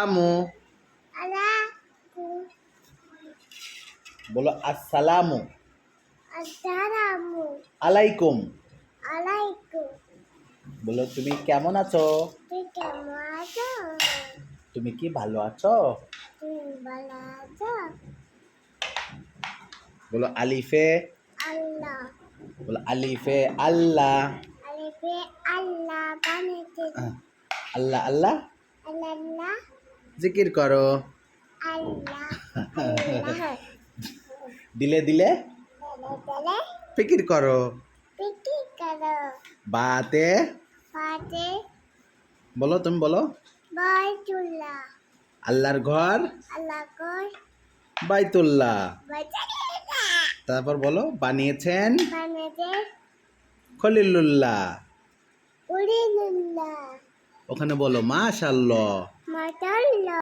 আমু আলাকু বলো আসসালামু আসসালামু আলাইকুম। আলাইকুম। বলো তুমি কেমন আছো? তুই কেমন আছো? তুমি কি ভালো আছো? তুমি ভালো আছো? বলো আলিফে আল্লাহ বলো আলিফে আল্লাহ আলিফে আল্লাহ বানিয়েছে। আল্লাহ আল্লাহ আল্লাহ জিকির করো। আল্লাহ আল্লাহ দিলে দিলে তাহলে ফিকির করো। পিটি করো। বাতে পাতে বলো তুমি বলো বাইতুল্লাহ আল্লাহর ঘর আল্লাহ কর বাইতুল্লাহ। বাজারিল্লাহ তারপর বলো বানিয়েছেন বানিয়েছে খলিলুল্লাহ। উড়িলুল্লাহ ওখানে বলো মাশাআল্লাহ। মাতাল্লাহ।